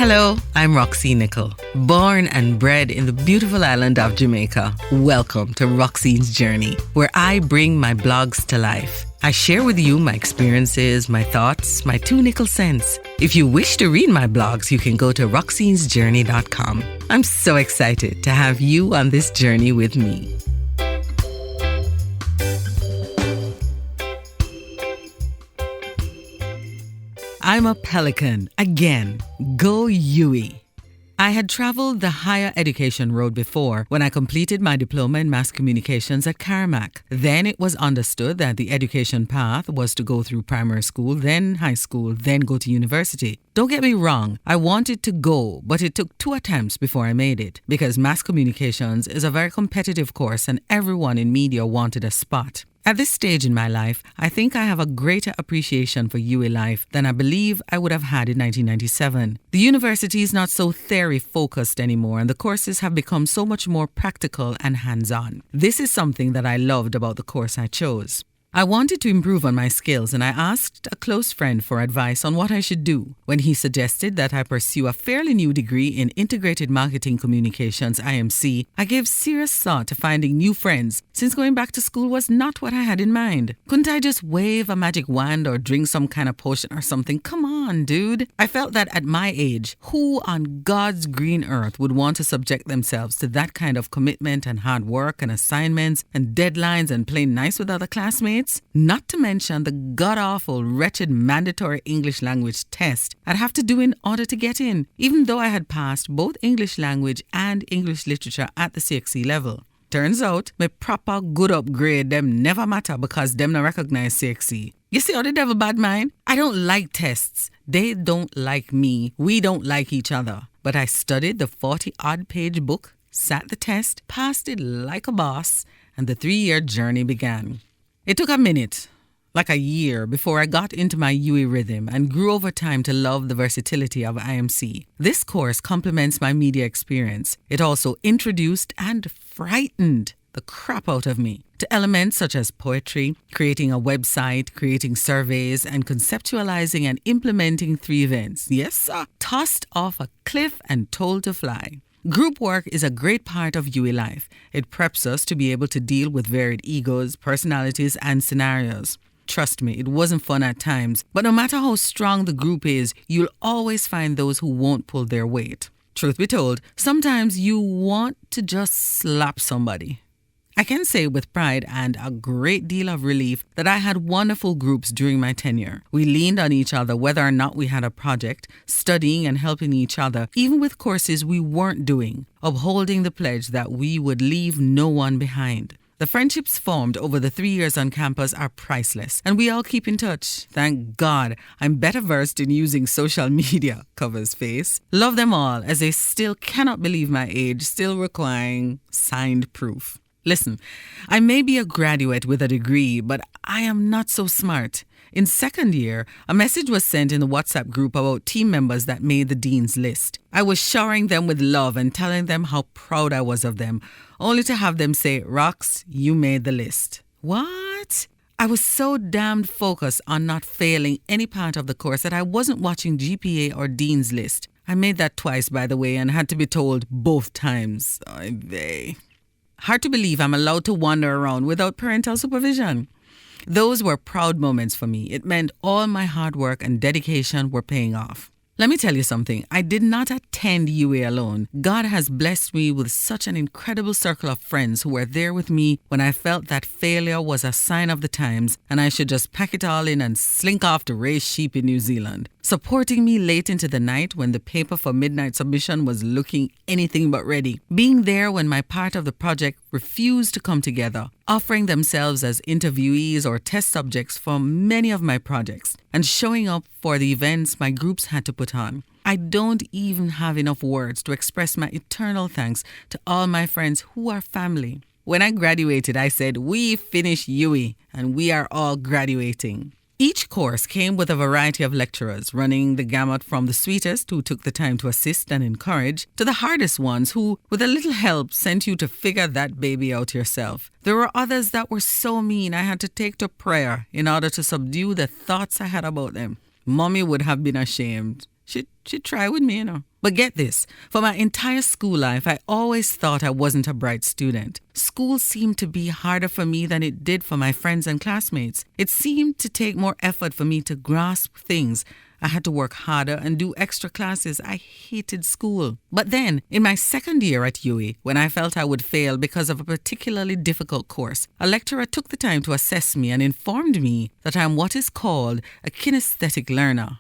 Hello, I'm Roxy Nickel, born and bred in the beautiful island of Jamaica. Welcome to Roxine's Journey, where I bring my blogs to life. I share with you my experiences, my thoughts, my 2 nickel cents. If you wish to read my blogs, you can go to roxinsjourney.com. I'm so excited to have you on this journey with me. I'm a Pelican. Again, go Yui. I had traveled the higher education road before when I completed my diploma in mass communications at Carmack. Then it was understood that the education path was to go through primary school, then high school, then go to university. Don't get me wrong, I wanted to go, but it took 2 attempts before I made it because mass communications is a very competitive course and everyone in media wanted a spot. At this stage in my life, I think I have a greater appreciation for UA life than I believe I would have had in 1997. The university is not so theory-focused anymore and the courses have become so much more practical and hands-on. This is something that I loved about the course I chose. I wanted to improve on my skills and I asked a close friend for advice on what I should do. When he suggested that I pursue a fairly new degree in Integrated Marketing Communications IMC, I gave serious thought to finding new friends since going back to school was not what I had in mind. Couldn't I just wave a magic wand or drink some kind of potion or something? Come on, dude. I felt that at my age, who on God's green earth would want to subject themselves to that kind of commitment and hard work and assignments and deadlines and playing nice with other classmates? Not to mention the god-awful, wretched mandatory English language test I'd have to do in order to get in, even though I had passed both English language and English literature at the CXC level. Turns out, my proper good upgrade them never matter because them not recognize CXC. You see how the devil bad mind? I don't like tests. They don't like me. We don't like each other. But I studied the 40-odd page book, sat the test, passed it like a boss, and the 3-year journey began. It took a minute, like a year, before I got into my UE rhythm and grew over time to love the versatility of IMC. This course complements my media experience. It also introduced and frightened the crap out of me to elements such as poetry, creating a website, creating surveys, and conceptualizing and implementing 3 events. Yes, sir. Tossed off a cliff and told to fly. Group work is a great part of UE life. It preps us to be able to deal with varied egos, personalities, and scenarios. Trust me, it wasn't fun at times, but no matter how strong the group is, you'll always find those who won't pull their weight. Truth be told, sometimes you want to just slap somebody. I can say with pride and a great deal of relief that I had wonderful groups during my tenure. We leaned on each other whether or not we had a project, studying and helping each other, even with courses we weren't doing, upholding the pledge that we would leave no one behind. The friendships formed over the 3 years on campus are priceless, and we all keep in touch. Thank God I'm better versed in using social media, covers face. Love them all as they still cannot believe my age, still requiring signed proof. Listen, I may be a graduate with a degree, but I am not so smart. In 2nd year, a message was sent in the WhatsApp group about team members that made the dean's list. I was showering them with love and telling them how proud I was of them, only to have them say, "Rox, you made the list." What? I was so damned focused on not failing any part of the course that I wasn't watching GPA or dean's list. I made that twice, by the way, and had to be told both times. Oy vey. Hard to believe I'm allowed to wander around without parental supervision. Those were proud moments for me. It meant all my hard work and dedication were paying off. Let me tell you something. I did not attend UA alone. God has blessed me with such an incredible circle of friends who were there with me when I felt that failure was a sign of the times and I should just pack it all in and slink off to raise sheep in New Zealand. Supporting me late into the night when the paper for midnight submission was looking anything but ready. Being there when my part of the project refused to come together. Offering themselves as interviewees or test subjects for many of my projects. And showing up for the events my groups had to put on. I don't even have enough words to express my eternal thanks to all my friends who are family. When I graduated, I said, we finished UE and we are all graduating. Each course came with a variety of lecturers, running the gamut from the sweetest who took the time to assist and encourage, to the hardest ones who, with a little help, sent you to figure that baby out yourself. There were others that were so mean I had to take to prayer in order to subdue the thoughts I had about them. Mommy would have been ashamed. she'd try with me, But get this, for my entire school life, I always thought I wasn't a bright student. School seemed to be harder for me than it did for my friends and classmates. It seemed to take more effort for me to grasp things. I had to work harder and do extra classes. I hated school. But then, in my second year at UWI, when I felt I would fail because of a particularly difficult course, a lecturer took the time to assess me and informed me that I'm what is called a kinesthetic learner.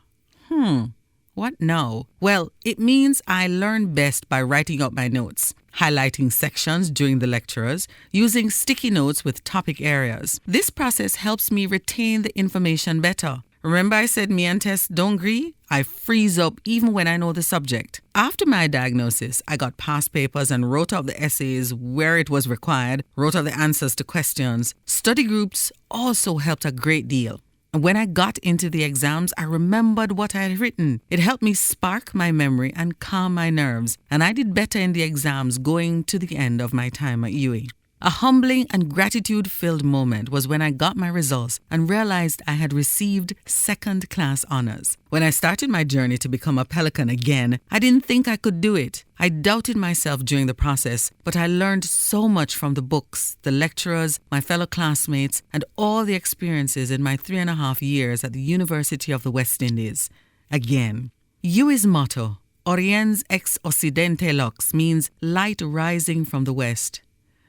What now? Well, it means I learn best by writing up my notes, highlighting sections during the lectures, using sticky notes with topic areas. This process helps me retain the information better. Remember I said me and Tess don't agree? I freeze up even when I know the subject. After my diagnosis, I got past papers and wrote up the essays where it was required, wrote up the answers to questions. Study groups also helped a great deal. And when I got into the exams, I remembered what I had written. It helped me spark my memory and calm my nerves, and I did better in the exams going to the end of my time at UWI. A humbling and gratitude-filled moment was when I got my results and realized I had received second-class honors. When I started my journey to become a Pelican again, I didn't think I could do it. I doubted myself during the process, but I learned so much from the books, the lecturers, my fellow classmates, and all the experiences in my 3.5 years at the University of the West Indies. Again, UWI's motto, Oriens ex Occidente lux, means light rising from the west.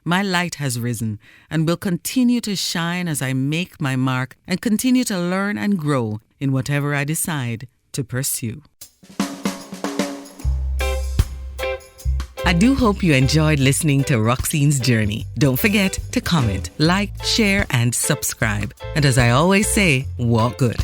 My light has risen and will continue to shine as I make my mark and continue to learn and grow in whatever I decide to pursue. I do hope you enjoyed listening to Roxine's journey. Don't forget to comment, like, share, and subscribe. And as I always say, walk good.